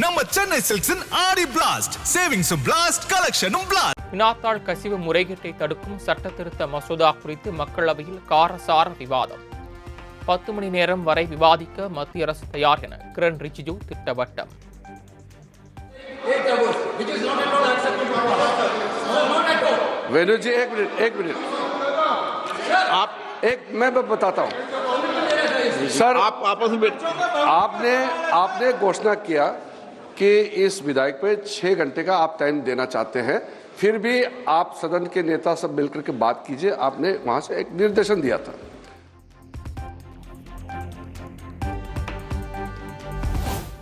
நம்ம சென்னை சில்க்ஸின் ஆடி blast, சேவிங்ஸும் blast, கலெக்ஷனும் blast. வினாத்தாள் கசிவு முறைகேட்டை தடுக்கும் சட்ட திருத்த மசோதா குறித்து மக்களவையில் காரசார விவாதம். 10 மணி நேரம் வரை விவாதிக்க மத்திய அரசு தயார் என கிரண் ரிஜிஜு திட்டவட்டம். वेणु जी एक मिनट मैं बताता हूँ सर। आप आपस में आपने घोषणा किया कि इस विधायक पे 6 घंटे का आप टाइम देना चाहते हैं, फिर भी आप सदन के नेता सब मिलकर के बात कीजिए। आपने वहां से एक निर्देशन दिया था।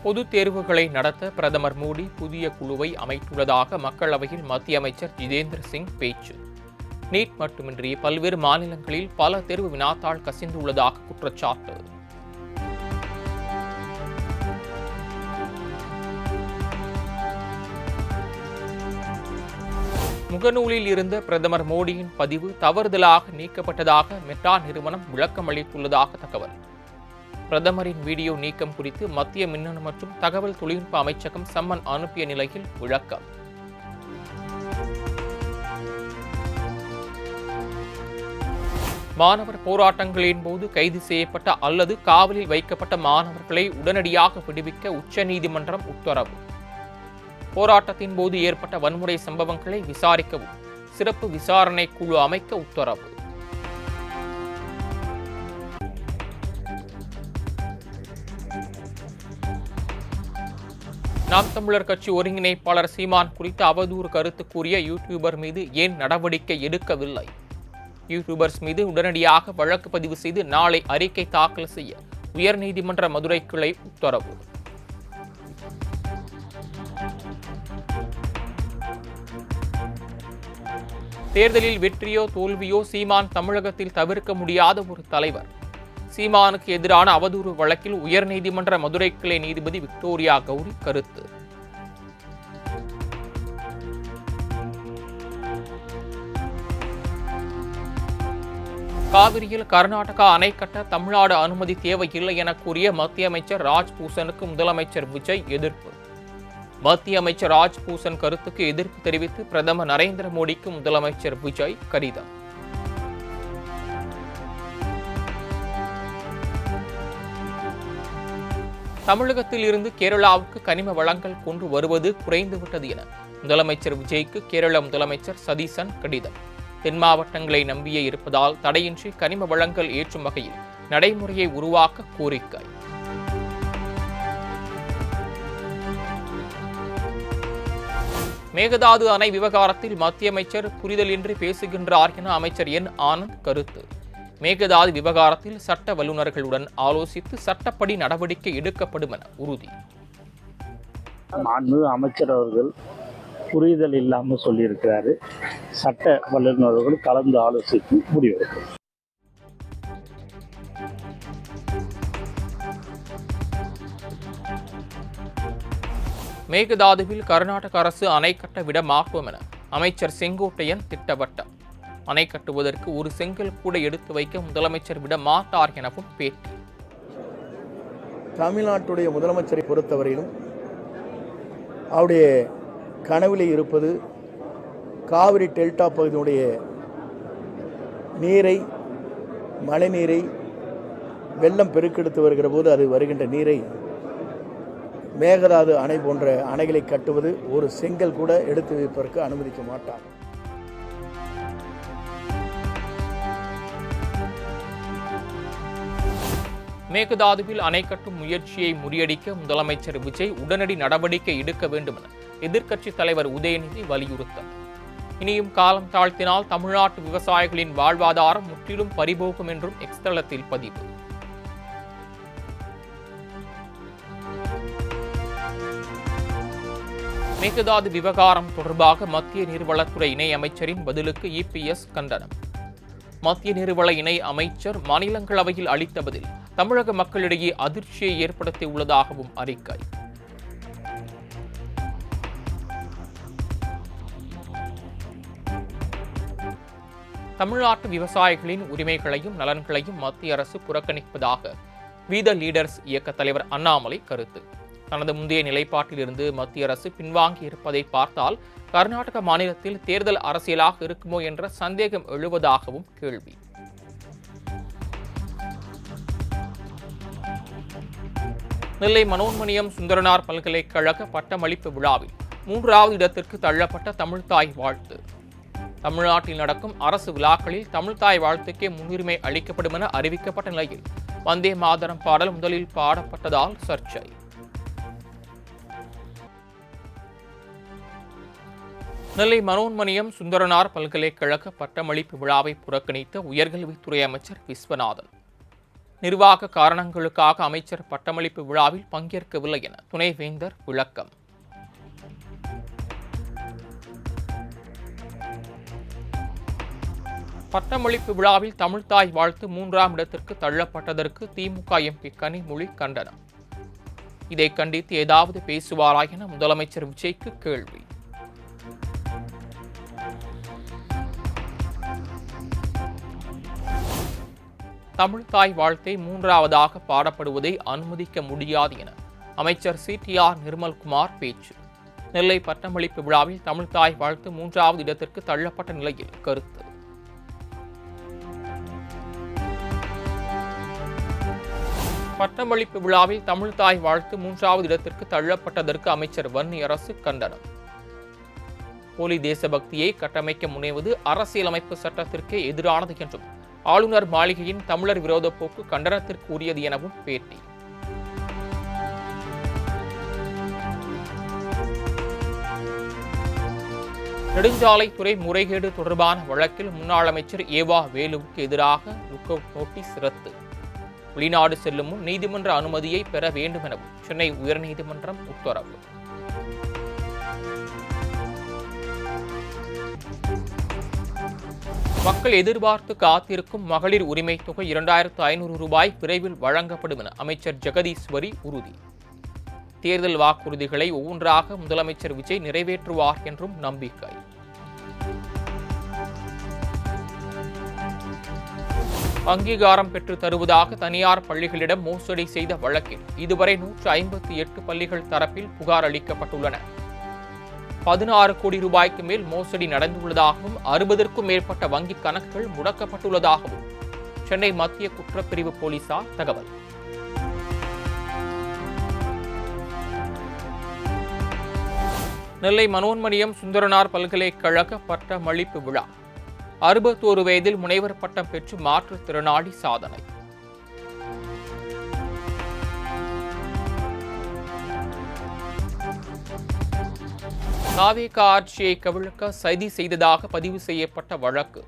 பொதுத் தேர்வுகளை நடத்த பிரதமர் மோடி புதிய குழுவை அமைத்துள்ளதாக மக்களவையில் மத்திய அமைச்சர் ஜிதேந்திர சிங் பேச்சு. நீட் மட்டுமின்றி பல்வேறு மாநிலங்களில் பல தேர்வு வினாத்தாள் கசிந்துள்ளதாக குற்றச்சாட்டு. முகநூலில் இருந்த பிரதமர் மோடியின் பதிவு தவறுதலாக நீக்கப்பட்டதாக மெட்டா நிறுவனம் விளக்கம் அளித்துள்ளதாக தகவல். பிரதமரின் வீடியோ நீக்கம் குறித்து மத்திய மின்னணு மற்றும் தகவல் தொழில்நுட்ப அமைச்சகம் சம்மன் அனுப்பிய நிலையில் விளக்கம். மாணவர் போராட்டங்களின் போது கைது செய்யப்பட்ட அல்லது காவலில் வைக்கப்பட்ட மாணவர்களை உடனடியாக விடுவிக்க உச்சநீதிமன்றம் உத்தரவு. போராட்டத்தின் போது ஏற்பட்ட வன்முறை சம்பவங்களை விசாரிக்கவும் சிறப்பு விசாரணை குழு அமைக்க உத்தரவு. நாம் தமிழர் கட்சி ஒருங்கிணைப்பாளர் சீமான் குறித்து அவதூறு கருத்து கூறிய யூடியூபர் மீது ஏன் நடவடிக்கை எடுக்கவில்லை? யூடியூபர்ஸ் மீது உடனடியாக வழக்கு பதிவு செய்து நாளை அறிக்கை தாக்கல் செய்ய உயர்நீதிமன்ற மதுரை கிளை உத்தரவு. தேர்தலில் வெற்றியோ தோல்வியோ சீமான் தமிழகத்தில் தவிர்க்க முடியாத ஒரு தலைவர். சீமானுக்கு எதிரான அவதூறு வழக்கில் உயர்நீதிமன்ற மதுரை கிளை நீதிபதி விக்டோரியா கௌரி கருத்து. காவிரியில் கர்நாடகா அணை கட்ட தமிழ்நாடு அனுமதி தேவையில்லை என கூறிய மத்திய அமைச்சர் ராஜ்பூஷனுக்கு முதலமைச்சர் விஜய் எதிர்ப்பு. மத்திய அமைச்சர் ராஜ்பூஷன் கருத்துக்கு எதிர்ப்பு தெரிவித்து பிரதமர் நரேந்திர மோடிக்கு முதலமைச்சர் விஜய் கடிதம். தமிழகத்தில் இருந்து கேரளாவுக்கு கனிம வளங்கள் கொண்டு வருவது குறைந்துவிட்டது என முதலமைச்சர் விஜய்க்கு கேரள முதலமைச்சர் சதீசன் கடிதம். தென் மாவட்டங்களை நம்பியே இருப்பதால் தடையின்றி கனிம வளங்கள் ஏற்றும் வகையில் நடைமுறையை உருவாக்க கோரிக்கை. மேகதாது அணை விவகாரத்தில் மத்திய அமைச்சர் புரிதலின்றி பேசுகின்றார் என அமைச்சர் என் ஆனந்த் கருத்து. மேகதாது விவகாரத்தில் சட்ட வல்லுநர்களுடன் ஆலோசித்து சட்டப்படி நடவடிக்கை எடுக்கப்படும் என உறுதி. மாண்பு அமைச்சர் அவர்கள் புரிதல் இல்லாமல் சொல்லியிருக்கிறாரு. சட்ட வல்லுநர்கள் கலந்து ஆலோசித்து முடிவெடுக்கும். மேகதாதுவில் கர்நாடக அரசு அணை கட்ட விட மாட்டோம் என அமைச்சர் செங்கோட்டையன் திட்டவட்டம். அணை கட்டுவதற்கு ஒரு செங்கல் கூட எடுத்து வைக்க முதலமைச்சர் விட மாட்டார் எனவும் பேட்டி. தமிழ்நாட்டுடைய முதலமைச்சரை பொறுத்தவரையிலும் அவருடைய கனவிலே இருப்பது காவிரி டெல்டா பகுதியினுடைய நீரை, மழை நீரை வெள்ளம் பெருக்கெடுத்து வருகிற போது அது வருகின்ற நீரை மேகதாது அணை போன்ற அணைகளை கட்டுவது ஒரு செங்கல் கூட எடுத்து வைப்பதற்கு அனுமதிக்க மாட்டார். மேகதாதுவில் அணை கட்டும் முயற்சியை முறியடிக்க முதலமைச்சர் விஜய் உடனடி நடவடிக்கை எடுக்க வேண்டும் என எதிர்க்கட்சித் தலைவர் உதயநிதி வலியுறுத்தார். இனியும் காலம் தாழ்த்தினால் தமிழ்நாட்டு விவசாயிகளின் வாழ்வாதாரம் முற்றிலும் பறிபோகும் என்றும் எக்ஸ் தளத்தில் பதிவு. மேகதாது விவகாரம் தொடர்பாக மத்திய நீர்வளத்துறை இணை அமைச்சரின் பதிலுக்கு இபிஎஸ் கண்டனம். மத்திய நீர்வள இணை அமைச்சர் மாநிலங்களவையில் அளித்த பதில் தமிழக மக்களிடையே அதிர்ச்சியை ஏற்படுத்தியுள்ளதாகவும் அறிக்கை. தமிழ்நாட்டு விவசாயிகளின் உரிமைகளையும் நலன்களையும் மத்திய அரசு புறக்கணிப்பதாக வி த லீடர்ஸ் இயக்க தலைவர் அண்ணாமலை கருத்து. தனது முந்தைய நிலைப்பாட்டிலிருந்து மத்திய அரசு பின்வாங்கி இருப்பதை பார்த்தால் கர்நாடக மாநிலத்தில் தேர்தல் அரசியலாக இருக்குமோ என்ற சந்தேகம் எழுவதாகவும் கேள்வி. நெல்லை மனோன்மணியம் சுந்தரனார் பல்கலைக்கழக பட்டமளிப்பு விழாவில் 3வது இடத்திற்கு தள்ளப்பட்ட தமிழ்தாய் வாழ்த்து. தமிழ்நாட்டில் நடக்கும் அரசு விழாக்களில் தமிழ்தாய் வாழ்த்துக்கே முன்னுரிமை அளிக்கப்படும் என அறிவிக்கப்பட்ட நிலையில் வந்தே மாதரம் பாடல் முதலில் பாடப்பட்டதால் சர்ச்சை. நெல்லை மனோன்மணியம் சுந்தரனார் பல்கலைக்கழக பட்டமளிப்பு விழாவை புறக்கணித்த உயர்கல்வித்துறை அமைச்சர் விஸ்வநாதன். நிர்வாக காரணங்களுக்காக அமைச்சர் பட்டமளிப்பு விழாவில் பங்கேற்கவில்லை என துணைவேந்தர் விளக்கம். பட்டமளிப்பு விழாவில் தமிழ்தாய் வாழ்த்து 3ஆம் இடத்திற்கு தள்ளப்பட்டதற்கு திமுக எம்பி கனிமொழி கண்டனம். இதை கண்டித்து ஏதாவது பேசுவாரா என முதலமைச்சர் விஜய்க்கு கேள்வி. தமிழ்தாய் வாழ்த்தை 3ஆவதாக பாடப்படுவதை அனுமதிக்க முடியாது என அமைச்சர் CTR நிர்மல்குமார் பேச்சு. நெல்லை பட்டமளிப்பு விழாவில் தமிழ்தாய் வாழ்த்து 3வது இடத்திற்கு தள்ளப்பட்ட நிலையில் கருத்து. பட்டமளிப்பு விழாவில் தமிழ்தாய் வாழ்த்து 3வது இடத்திற்கு தள்ளப்பட்டதற்கு அமைச்சர் வன்னியரசு கண்டனம். போலி தேசபக்தியை கட்டமைக்க முனைவது அரசியலமைப்பு சட்டத்திற்கே எதிரானது என்றும் ஆளுநர் மாளிகையின் தமிழர் விரோத போக்கு கண்டனத்திற்கு உரியது எனவும் பேட்டி. நெடுஞ்சாலைத்துறை முறைகேடு தொடர்பான வழக்கில் முன்னாள் அமைச்சர் ஏவா வேலுவுக்கு எதிராக லுக் அவுட் நோட்டீஸ் ரத்து. வெளிநாடு செல்லும் முன் நீதிமன்ற அனுமதியை பெற வேண்டும் எனவும் சென்னை உயர்நீதிமன்றம் உத்தரவு. மக்கள் எதிர்பார்த்து காத்திருக்கும் மகளிர் உரிமை தொகை 2500 ரூபாய் விரைவில் வழங்கப்படும் என அமைச்சர் ஜெகதீஸ்வரி உறுதி. தேர்தல் வாக்குறுதிகளை ஒவ்வொன்றாக முதலமைச்சர் விஜய் நிறைவேற்றுவார் என்றும் நம்பிக்கை. அங்கீகாரம் பெற்று தருவதாக தனியார் பள்ளிகளிடம் மோசடி செய்த வழக்கில் இதுவரை 158 பள்ளிகள் தரப்பில் புகார் அளிக்கப்பட்டுள்ளன. 16 கோடி ரூபாய்க்கு மேல் மோசடி நடந்துள்ளதாகவும் 60க்கும் மேற்பட்ட வங்கிக் கணக்குகள் முடக்கப்பட்டுள்ளதாகவும் சென்னை மத்திய குற்றப்பிரிவு போலீசார் தகவல். நெல்லை மனோன்மணியம் சுந்தரனார் பல்கலைக்கழக பட்டமளிப்பு விழா. 61 வயதில் முனைவர் பட்டம் பெற்று மாற்றுத்திறனாளி சாதனை. தாவேக ஆட்சியை கவிழ்க்க சதி செய்ததாக பதிவு செய்யப்பட்ட வழக்கு.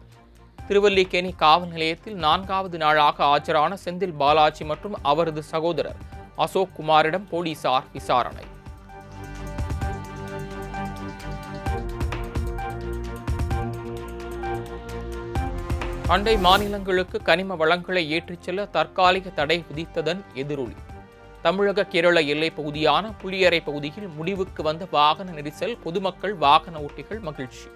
திருவல்லிக்கேணி காவல் நிலையத்தில் 4வது நாளாக ஆஜரான செந்தில் பாலாஜி மற்றும் அவரது சகோதரர் அசோக் குமாரிடம் போலீசார் விசாரணை. அண்டை மாநிலங்களுக்கு கனிம வளங்களை ஏற்றிச் செல்ல தற்காலிக தடை விதித்ததன் எதிரொலி. தமிழக கேரள எல்லைப் பகுதியான புளியரை பகுதியில் முடிவுக்கு வந்த வாகன நெரிசல். பொதுமக்கள் வாகன ஓட்டிகள் மகிழ்ச்சி.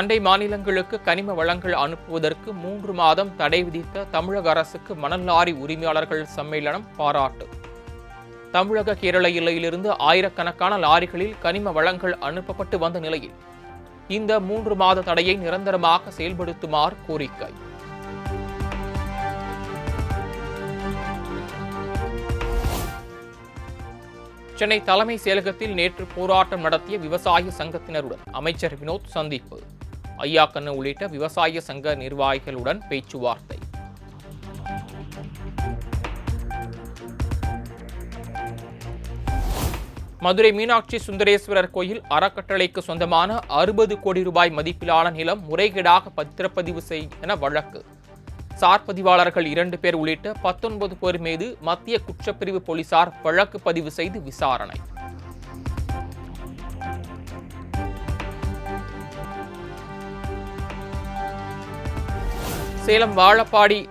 அண்டை மாநிலங்களுக்கு கனிம வளங்கள் அனுப்புவதற்கு 3 மாதம் தடை விதித்த தமிழக அரசுக்கு மணல் லாரி உரிமையாளர்கள் சம்மேளனம் பாராட்டு. தமிழக கேரள எல்லையிலிருந்து ஆயிரக்கணக்கான லாரிகளில் கனிம வளங்கள் அனுப்பப்பட்டு வந்த நிலையில் இந்த 3 மாத தடையை நிரந்தரமாக செயல்படுத்துமாறு கோரிக்கை. சென்னை தலைமை செயலகத்தில் நேற்று போராட்டம் நடத்திய விவசாய சங்கத்தினருடன் அமைச்சர் வினோத் சந்திப்பு. ஐயாக்கண்ணு உள்ளிட்ட விவசாய சங்க நிர்வாகிகளுடன் பேச்சுவார்த்தை. மதுரை மீனாட்சி சுந்தரேஸ்வரர் கோயில் அறக்கட்டளைக்கு சொந்தமான 60 கோடி ரூபாய் மதிப்பிலான நிலம் முறைகேடாக பத்திரப்பதிவு என வழக்கு. சார் பதிவாளர்கள் 2 பேர் உள்ளிட்ட 19 பேர் மீது மத்திய குற்றப்பிரிவு போலீசார் வழக்கு பதிவு செய்து விசாரணை. சேலம் வாழப்பாடி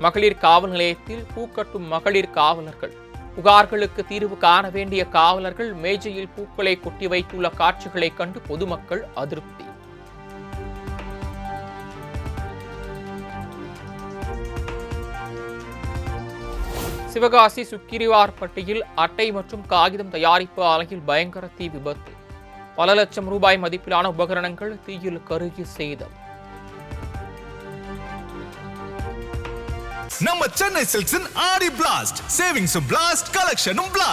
மகளிர் காவல் நிலையத்தில் பூக்கட்டும் மகளிர் காவலர்கள். புகார்களுக்கு தீர்வு காண வேண்டிய காவலர்கள் மேஜையில் பூக்களை கொட்டி வைத்துள்ள காட்சிகளை கண்டு பொதுமக்கள் அதிருப்தி. சிவகாசி சுக்கிரிவார்பட்டியில் அட்டை மற்றும் காகிதம் தயாரிப்பு ஆலையில் பயங்கர தீ விபத்து. பல லட்சம் ரூபாய் மதிப்பிலான உபகரணங்கள் தீயில் கருகி சேதம். நம்ம சென்னை சில்க்ஸின் ஆடி பிளாஸ்ட் சேவிங்ஸும் பிளாஸ்ட் கலெக்ஷனும் பிளாஸ்ட்.